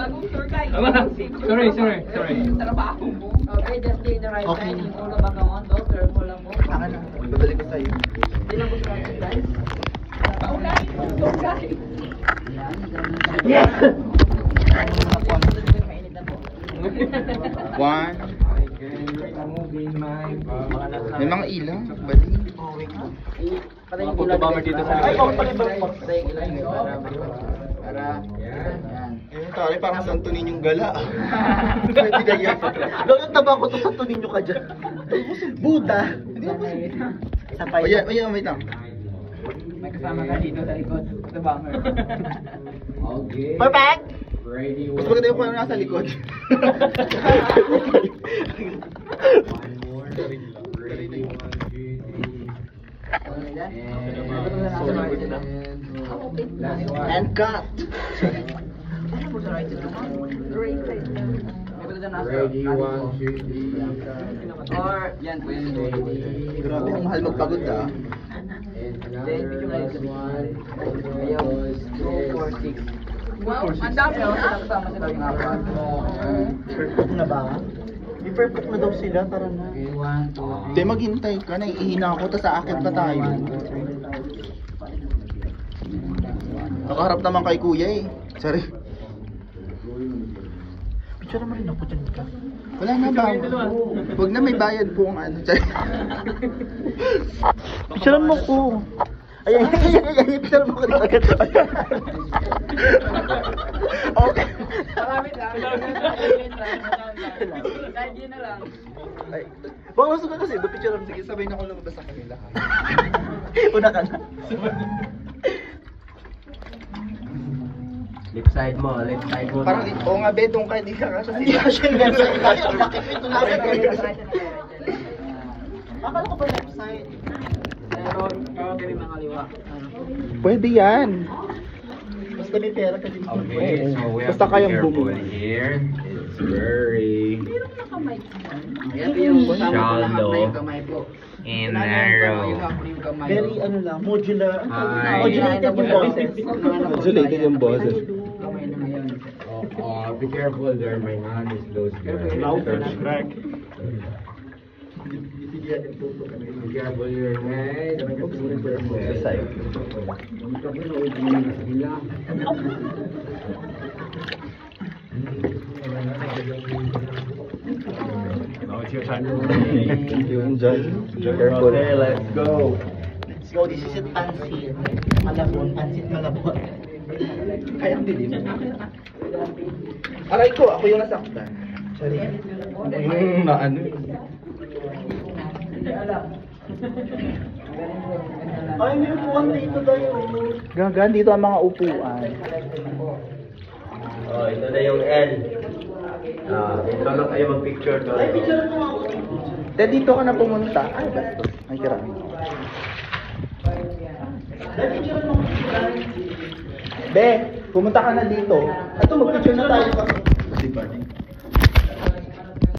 bagong tour guide. Sorry. Trabaho mo. Okay, just stay the right side. Yung ulo back on. Don't turn mo lang mo. Saka na. Babalik ko sa'yo. Hindi lang ko sa akin, guys. Paunahin mo yung tour guide. Yes! Mainit na po. One. May mga ilaw. Bali. Patay yung ilaw. Ay, ako pala ba? Patay yung ilaw. Para. Yan. Tari, parang Santo Niño gala. Pwede ka yan. Lolo, taba ko to Santo Niño ka dyan. Buddha. Hindi ako. Sapay. Ayan, wait lang. May kasama ka dito sa likod. Ito bomber. Okay. Perfect! Ready, Mas maganda yung kung nasa likod. One more. Ready, 1, 2, 3. Last one. And cut! Ready, 1, 2, 3. Or, yan po yun. Grabe, ang mahal magpagod ah. And another last one. Ayaw. 2, 4, 6. Wow, ang dami na. Kasama sila yung apat. Perfect na ba? May perfect na daw sila, tara na. Okay, 1, 2, Hindi, maghintay ka. Naiihina ako, tas sa akin pa tayo. Nakaharap naman kay kuya eh. Sorry. Picture naman rin ako dyan ka. Wala na ba? Huwag na, may bayad po ang ano. Picture mo ko. Ayan, picture mo ko rin agad. Okay. Maramit lang. Kahit yun na lang. Ay, baka gusto ko kasi, picture mo. Sige, sabay na ako lumabas sa kanila. Una ka na. Left side mo. Parang, oo nga, betong ka, hindi ka kasya. Hindi ka siya yung left side. Ito na akala ko ba left side? Pero, ganun ng kaliwa. Pwede yan. Basta may pera ka din. Okay, so we have Basta to be kayang careful bumili. here. It's very Ito yung kasama ko lahat na shallow yung kamay po. and Yung narrow. kamay. Very ano lang, modular. Hi. Modulated yung boses. Modulated yung boses. Kamay na ngayon. Be careful there. My hand is close there. Crack. Be careful your head. Sa side. Now it's your time. Yung dyan. Careful. Okay, let's go. Let's go. This is a pansit. Malabon. Pansit malabon. Kaya ang dilim. Aray ko, ako yung nasaktan. Sorry. Na ano? Ay, may upuan dito tayo. Gagan, dito ang mga upuan. Oh, ito na yung L. Dito na kayo mag-picture to. Ay, picture mo ako. Dito ka na pumunta. Ay, bastos. Ay, kiraan. Ay, picture mo ako. Be, pumunta ka na dito. Ito, mag-picture na tayo. Diba?